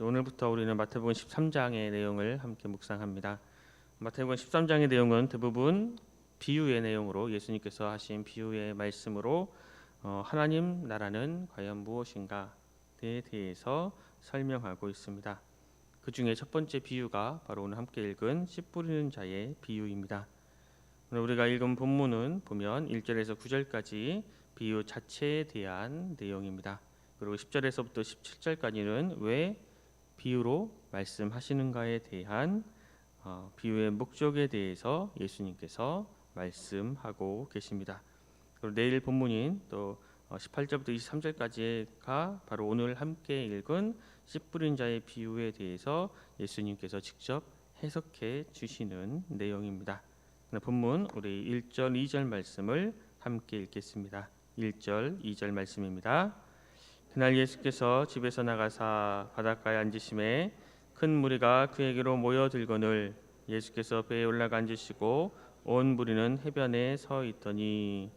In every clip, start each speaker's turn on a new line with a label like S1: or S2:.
S1: 오늘부터 우리는 마태복음 13장의 내용을 함께 묵상합니다. 마태복음 13장의 내용은 대부분 비유의 내용으로 예수님께서 하신 비유의 말씀으로 하나님 나라는 과연 무엇인가에 대해서 설명하고 있습니다. 그 중에 첫 번째 비유가 바로 오늘 함께 읽은 씨 뿌리는 자의 비유입니다. 오늘 우리가 읽은 본문은 보면 1절에서 9절까지 비유 자체에 대한 내용입니다. 그리고 10절에서부터 17절까지는 왜 비유로 말씀하시는가에 대한 비유의 목적에 대해서 예수님께서 말씀하고 계십니다. 그리고 내일 본문인 또 18절부터 23절까지가 바로 오늘 함께 읽은 씨 뿌린 자의 비유에 대해서 예수님께서 직접 해석해 주시는 내용입니다. 본문 우리 1절 2절 말씀을 함께 읽겠습니다. 1절 2절 말씀입니다. 그날 예수께서 집에서 나가사 바닷가에 앉으심에 큰 무리가 그에게로 모여들거늘 예수께서 배에 올라가 앉으시고 온 무리는 해변에 서 있더니,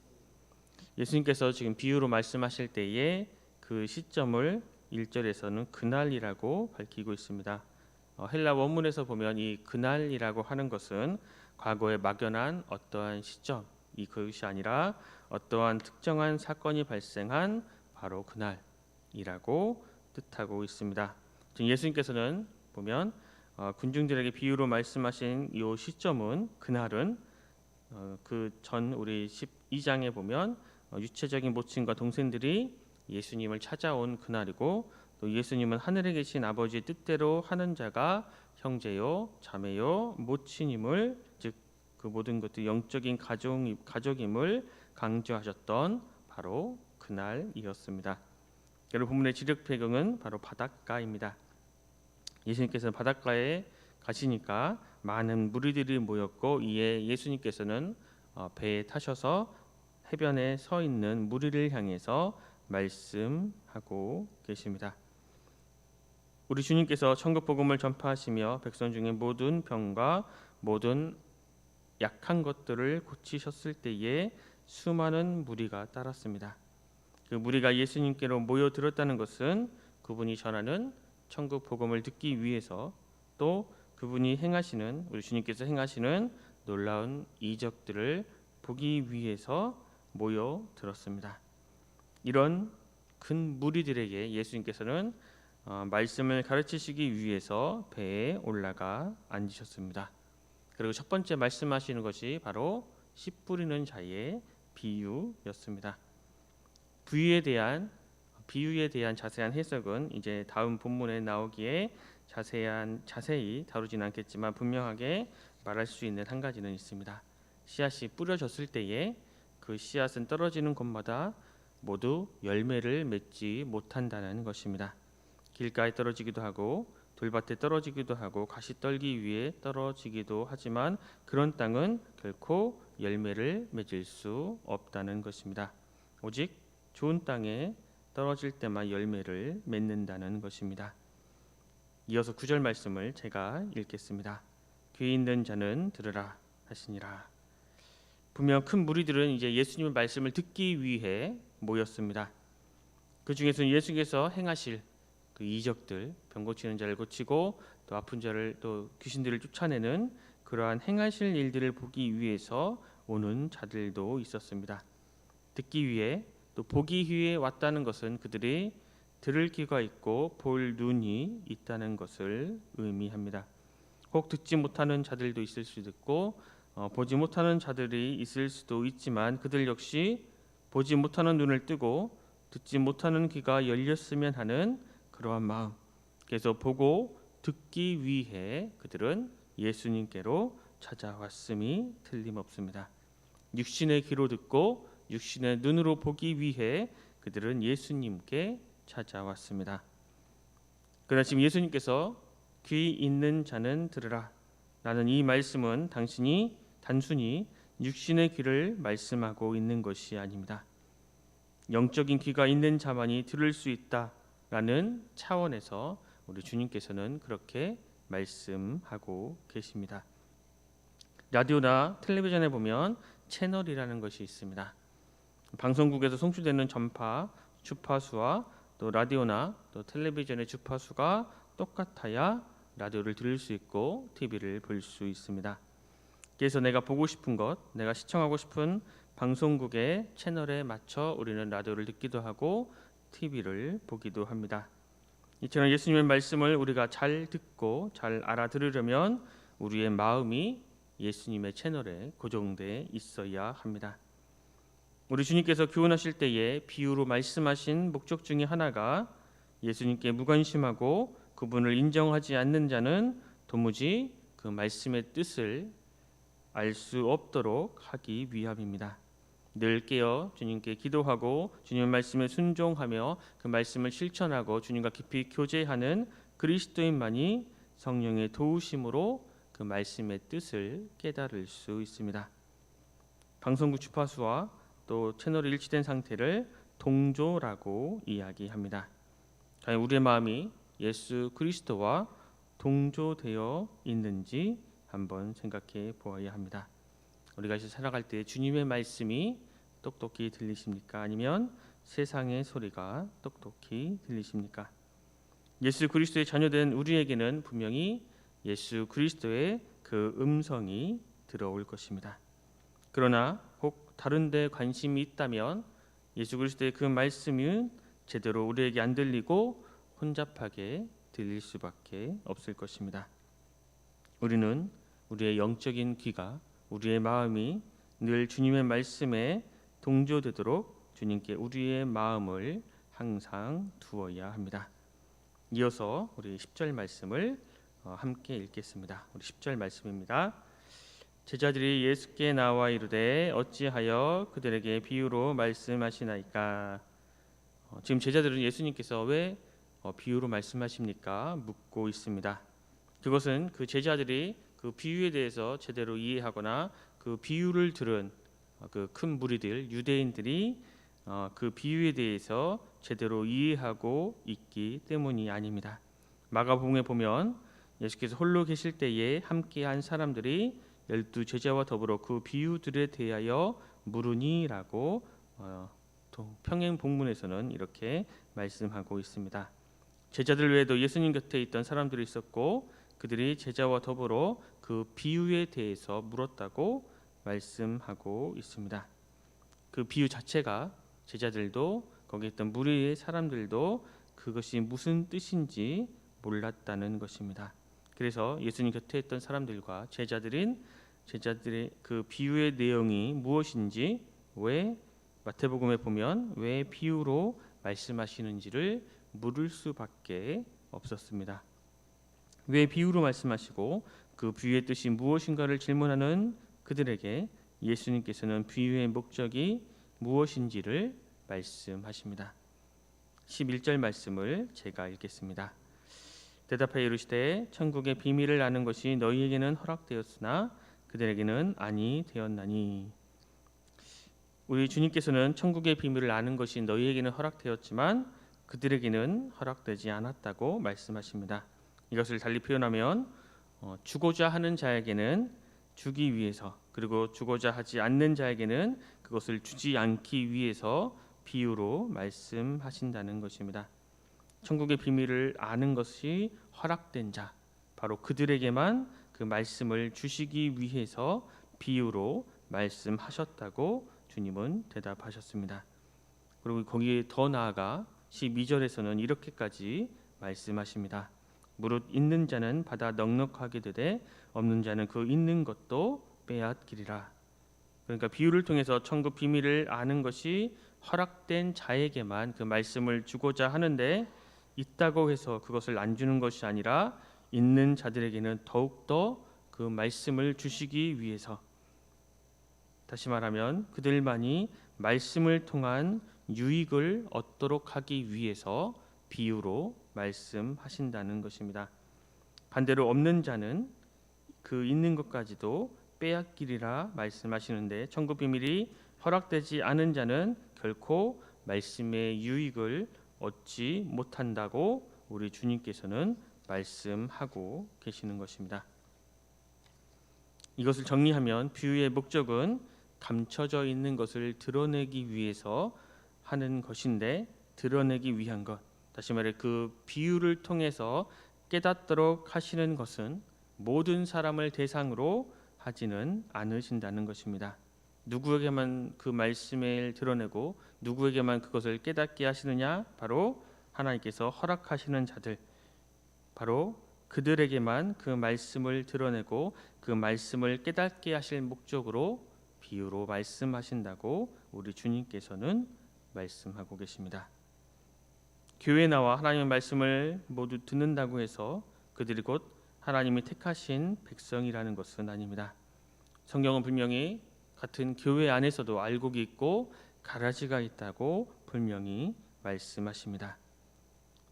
S1: 예수님께서 지금 비유로 말씀하실 때에 그 시점을 1절에서는 그날이라고 밝히고 있습니다. 헬라 원문에서 보면 이 그날이라고 하는 것은 과거에 막연한 어떠한 시점, 그것이 아니라 어떠한 특정한 사건이 발생한 바로 그날이라고 뜻하고 있습니다. 지금 예수님께서는 보면 군중들에게 비유로 말씀하신 이 시점은, 그날은 그 전 우리 12장에 보면 유체적인 모친과 동생들이 예수님을 찾아온 그날이고, 또 예수님은 하늘에 계신 아버지의 뜻대로 하는 자가 형제요 자매요 모친임을, 즉 그 모든 것들 영적인 가족임을 강조하셨던 바로 그날이었습니다. 여러분 본문의 지적 배경은 바로 바닷가입니다. 예수님께서는 바닷가에 가시니까 많은 무리들이 모였고, 이에 예수님께서는 배에 타셔서 해변에 서 있는 무리를 향해서 말씀하고 계십니다. 우리 주님께서 천국 복음을 전파하시며 백성 중에 모든 병과 모든 약한 것들을 고치셨을 때에 수많은 무리가 따랐습니다. 그 무리가 예수님께로 모여들었다는 것은 그분이 전하는 천국 복음을 듣기 위해서, 또 그분이 행하시는, 우리 주님께서 행하시는 놀라운 이적들을 보기 위해서 모여들었습니다. 이런 큰 무리들에게 예수님께서는 말씀을 가르치시기 위해서 배에 올라가 앉으셨습니다. 그리고 첫 번째 말씀하시는 것이 바로 씨 뿌리는 자의 비유였습니다. 비유에 대한 자세한 해석은 이제 다음 본문에 나오기에 자세히 다루진 않겠지만 분명하게 말할 수 있는 한 가지는 있습니다. 씨앗이 뿌려졌을 때에 그 씨앗은 떨어지는 곳마다 모두 열매를 맺지 못한다는 것입니다. 길가에 떨어지기도 하고 돌밭에 떨어지기도 하고 가시떨기 위에 떨어지기도 하지만 그런 땅은 결코 열매를 맺을 수 없다는 것입니다. 오직 좋은 땅에 떨어질 때만 열매를 맺는다는 것입니다. 이어서 9절 말씀을 제가 읽겠습니다. 귀 있는 자는 들으라 하시니라. 분명 큰 무리들은 이제 예수님의 말씀을 듣기 위해 모였습니다. 그 중에서는 예수께서 행하실 그 이적들, 병 고치는 자를 고치고 또 아픈 자를, 또 귀신들을 쫓아내는 그러한 행하실 일들을 보기 위해서 오는 자들도 있었습니다. 듣기 위해, 또 보기 위해 왔다는 것은 그들이 들을 귀가 있고 볼 눈이 있다는 것을 의미합니다. 혹 듣지 못하는 자들도 있을 수도 있고 보지 못하는 자들이 있을 수도 있지만, 그들 역시 보지 못하는 눈을 뜨고 듣지 못하는 귀가 열렸으면 하는 그러한 마음, 그래서 보고 듣기 위해 그들은 예수님께로 찾아왔음이 틀림없습니다. 육신의 귀로 듣고 육신의 눈으로 보기 위해 그들은 예수님께 찾아왔습니다. 그러나 지금 예수님께서 귀 있는 자는 들으라 라는 이 말씀은 단순히 육신의 귀를 말씀하고 있는 것이 아닙니다. 영적인 귀가 있는 자만이 들을 수 있다라는 차원에서 우리 주님께서는 그렇게 말씀하고 계십니다. 라디오나 텔레비전에 보면 채널이라는 것이 있습니다. 방송국에서 송출되는 전파, 주파수와 또 라디오나 또 텔레비전의 주파수가 똑같아야 라디오를 들을 수 있고 TV를 볼 수 있습니다. 그래서 내가 보고 싶은 것, 내가 시청하고 싶은 방송국의 채널에 맞춰 우리는 라디오를 듣기도 하고 TV를 보기도 합니다. 이처럼 예수님의 말씀을 우리가 잘 듣고 잘 알아들으려면 우리의 마음이 예수님의 채널에 고정되어 있어야 합니다. 우리 주님께서 교훈하실 때에 비유로 말씀하신 목적 중에 하나가 예수님께 무관심하고 그분을 인정하지 않는 자는 도무지 그 말씀의 뜻을 알 수 없도록 하기 위함입니다. 늘 깨어 주님께 기도하고 주님의 말씀에 순종하며 그 말씀을 실천하고 주님과 깊이 교제하는 그리스도인만이 성령의 도우심으로 그 말씀의 뜻을 깨달을 수 있습니다. 방송국 주파수와 또 채널이 일치된 상태를 동조라고 이야기합니다. 과연 우리의 마음이 예수 그리스도와 동조되어 있는지 한번 생각해 보아야 합니다. 우리가 이제 살아갈 때 주님의 말씀이 똑똑히 들리십니까? 아니면 세상의 소리가 똑똑히 들리십니까? 예수 그리스도의 자녀된 우리에게는 분명히 예수 그리스도의 그 음성이 들어올 것입니다. 그러나 혹 다른 데 관심이 있다면 예수 그리스도의 그 말씀은 제대로 우리에게 안 들리고 혼잡하게 들릴 수밖에 없을 것입니다. 우리는 우리의 영적인 귀가, 우리의 마음이 늘 주님의 말씀에 동조되도록 주님께 우리의 마음을 항상 두어야 합니다. 이어서 우리 10절 말씀을 함께 읽겠습니다. 우리 10절 말씀입니다. 제자들이 예수께 나와 이르되 어찌하여 그들에게 비유로 말씀하시나이까. 지금 제자들은 예수님께서 왜 비유로 말씀하십니까? 묻고 있습니다. 그것은 그 제자들이 그 비유에 대해서 제대로 이해하거나 그 비유를 들은 그 큰 무리들 유대인들이 그 비유에 대해서 제대로 이해하고 있기 때문이 아닙니다. 마가복음에 보면 예수께서 홀로 계실 때에 함께한 사람들이 12 제자와 더불어 그 비유들에 대하여 물으니라고 또 평행 본문에서는 이렇게 말씀하고 있습니다. 제자들 외에도 예수님 곁에 있던 사람들이 있었고 그들이 제자와 더불어 그 비유에 대해서 물었다고 말씀하고 있습니다. 그 비유 자체가 제자들도 거기 있던 무리의 사람들도 그것이 무슨 뜻인지 몰랐다는 것입니다. 그래서 예수님 곁에 있던 사람들과 제자들의 그 비유의 내용이 무엇인지, 왜 마태복음에 보면 왜 비유로 말씀하시는지를 물을 수밖에 없었습니다. 왜 비유로 말씀하시고 그 비유의 뜻이 무엇인가를 질문하는 그들에게 예수님께서는 비유의 목적이 무엇인지를 말씀하십니다. 11절 말씀을 제가 읽겠습니다. 대답하여 이르시되 천국의 비밀을 아는 것이 너희에게는 허락되었으나 그들에게는 아니 되었나니. 우리 주님께서는 천국의 비밀을 아는 것이 너희에게는 허락되었지만 그들에게는 허락되지 않았다고 말씀하십니다. 이것을 달리 표현하면 주고자 하는 자에게는 주기 위해서, 그리고 주고자 하지 않는 자에게는 그것을 주지 않기 위해서 비유로 말씀하신다는 것입니다. 천국의 비밀을 아는 것이 허락된 자, 바로 그들에게만 그 말씀을 주시기 위해서 비유로 말씀하셨다고 주님은 대답하셨습니다. 그리고 거기에 더 나아가 12절에서는 이렇게까지 말씀하십니다. 무릇 있는 자는 받아 넉넉하게 되되 없는 자는 그 있는 것도 빼앗기리라. 그러니까 비유를 통해서 천국 비밀을 아는 것이 허락된 자에게만 그 말씀을 주고자 하는데, 있다고 해서 그것을 안 주는 것이 아니라 있는 자들에게는 더욱더 그 말씀을 주시기 위해서, 다시 말하면 그들만이 말씀을 통한 유익을 얻도록 하기 위해서 비유로 말씀하신다는 것입니다. 반대로 없는 자는 그 있는 것까지도 빼앗기리라 말씀하시는데, 천국 비밀이 허락되지 않은 자는 결코 말씀의 유익을 얻지 못한다고 우리 주님께서는 말씀하고 계시는 것입니다. 이것을 정리하면 비유의 목적은 감춰져 있는 것을 드러내기 위해서 하는 것인데, 드러내기 위한 것, 다시 말해 그 비유를 통해서 깨닫도록 하시는 것은 모든 사람을 대상으로 하지는 않으신다는 것입니다. 누구에게만 그 말씀을 드러내고 누구에게만 그것을 깨닫게 하시느냐? 바로 하나님께서 허락하시는 자들, 바로 그들에게만 그 말씀을 드러내고 그 말씀을 깨닫게 하실 목적으로 비유로 말씀하신다고 우리 주님께서는 말씀하고 계십니다. 교회에 나와 하나님의 말씀을 모두 듣는다고 해서 그들이 곧 하나님이 택하신 백성이라는 것은 아닙니다. 성경은 분명히 같은 교회 안에서도 알곡이 있고 가라지가 있다고 분명히 말씀하십니다.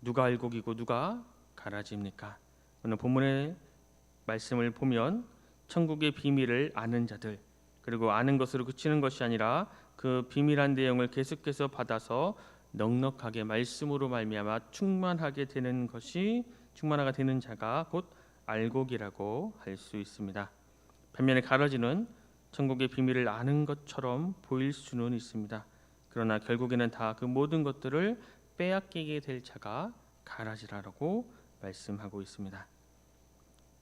S1: 누가 알곡이고 누가 가라지입니까? 오늘 본문의 말씀을 보면 천국의 비밀을 아는 자들, 그리고 아는 것으로 그치는 것이 아니라 그 비밀한 내용을 계속해서 받아서 넉넉하게 말씀으로 말미암아 충만하게 되는 자가 곧 알곡이라고 할 수 있습니다. 반면에 가라지는 천국의 비밀을 아는 것처럼 보일 수는 있습니다. 그러나 결국에는 다 그 모든 것들을 빼앗기게 될 자가 가라지라고 말씀하고 있습니다.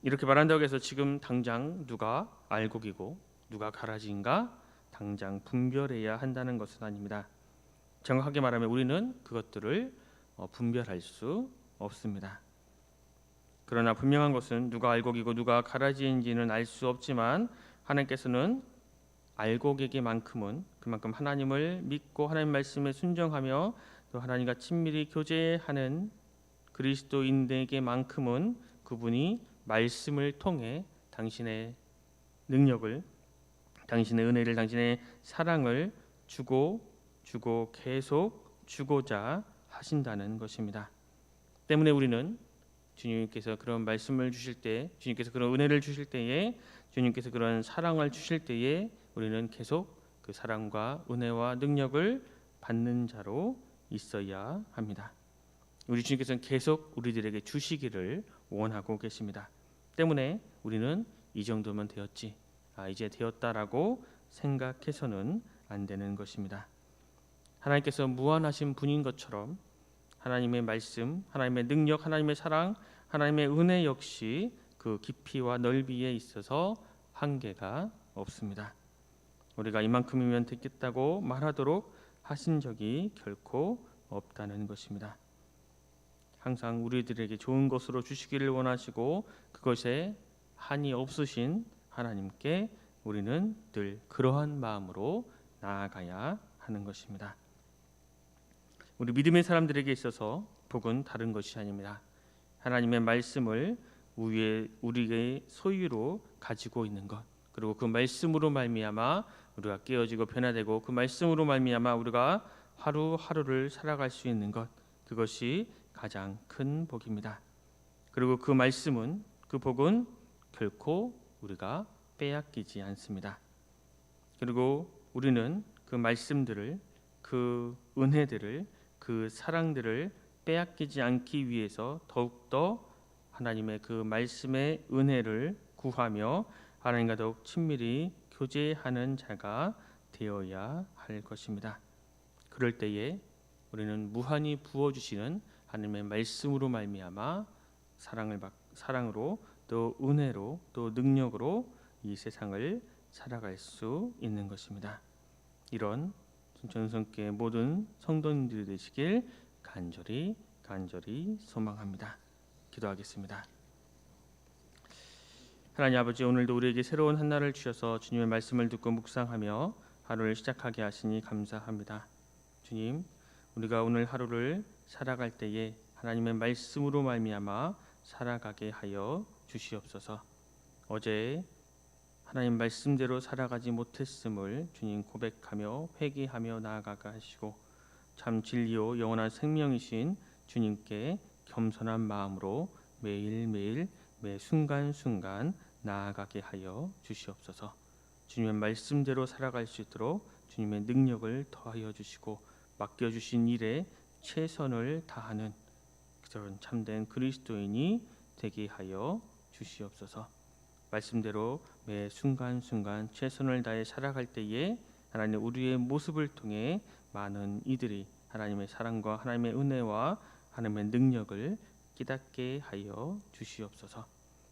S1: 이렇게 말한다고 해서 지금 당장 누가 알곡이고 누가 가라지인가 당장 분별해야 한다는 것은 아닙니다. 정확하게 말하면 우리는 그것들을 분별할 수 없습니다. 그러나 분명한 것은 누가 알곡이고 누가 가라지인지는 알 수 없지만 하나님께서는 알곡에게만큼은 그만큼 하나님을 믿고 하나님 말씀에 순종하며 또 하나님과 친밀히 교제하는 그리스도인에게만큼은 그분이 말씀을 통해 당신의 능력을, 당신의 은혜를, 당신의 사랑을 주고 계속 주고자 하신다는 것입니다. 때문에 우리는 주님께서 그런 말씀을 주실 때, 주님께서 그런 은혜를 주실 때에, 주님께서 그런 사랑을 주실 때에 우리는 계속 그 사랑과 은혜와 능력을 받는 자로 있어야 합니다. 우리 주님께서는 계속 우리들에게 주시기를 원하고 계십니다. 때문에 우리는 이 정도면 되었지, 이제 되었다라고 생각해서는 안 되는 것입니다. 하나님께서 무한하신 분인 것처럼 하나님의 말씀, 하나님의 능력, 하나님의 사랑, 하나님의 은혜 역시 그 깊이와 넓이에 있어서 한계가 없습니다. 우리가 이만큼이면 됐겠다고 말하도록 하신 적이 결코 없다는 것입니다. 항상 우리들에게 좋은 것으로 주시기를 원하시고 그것에 한이 없으신 하나님께 우리는 늘 그러한 마음으로 나아가야 하는 것입니다. 우리 믿음의 사람들에게 있어서 복은 다른 것이 아닙니다. 하나님의 말씀을 우리의 소유로 가지고 있는 것, 그리고 그 말씀으로 말미암아 우리가 깨어지고 변화되고 그 말씀으로 말미암아 우리가 하루하루를 살아갈 수 있는 것, 그것이 가장 큰 복입니다. 그리고 그 말씀은, 그 복은 결코 우리가 빼앗기지 않습니다. 그리고 우리는 그 말씀들을, 그 은혜들을, 그 사랑들을 빼앗기지 않기 위해서 더욱더 하나님의 그 말씀의 은혜를 구하며 하나님과 더욱 친밀히 교제하는 자가 되어야 할 것입니다. 그럴 때에 우리는 무한히 부어주시는 하나님의 말씀으로 말미암아 사랑으로 또 은혜로 또 능력으로 이 세상을 살아갈 수 있는 것입니다. 이런 전성교회 모든 성도님들이 되시길 간절히 소망합니다. 기도하겠습니다. 하나님 아버지, 오늘도 우리에게 새로운 한 날을 주셔서 주님의 말씀을 듣고 묵상하며 하루를 시작하게 하시니 감사합니다. 주님, 우리가 오늘 하루를 살아갈 때에 하나님의 말씀으로 말미암아 살아가게 하여 주시옵소서. 어제 하나님 말씀대로 살아가지 못했음을 주님 고백하며 회개하며 나아가게 하시고 참 진리요 영원한 생명이신 주님께 겸손한 마음으로 매일매일 매 순간순간 나아가게 하여 주시옵소서. 주님의 말씀대로 살아갈 수 있도록 주님의 능력을 더하여 주시고 맡겨주신 일에 최선을 다하는 그런 참된 그리스도인이 되게 하여 주시옵소서. 말씀대로 매 순간순간 최선을 다해 살아갈 때에 하나님 우리의 모습을 통해 많은 이들이 하나님의 사랑과 하나님의 은혜와 하나님의 능력을 깨닫게 하여 주시옵소서.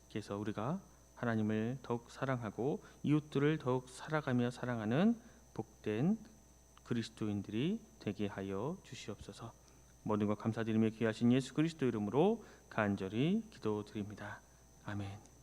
S1: 그래서 우리가 하나님을 더욱 사랑하고 이웃들을 더욱 살아가며 사랑하는 복된 그리스도인들이 되게 하여 주시옵소서. 모든 것 감사드리며 귀하신 예수 그리스도 이름으로 간절히 기도드립니다. 아멘.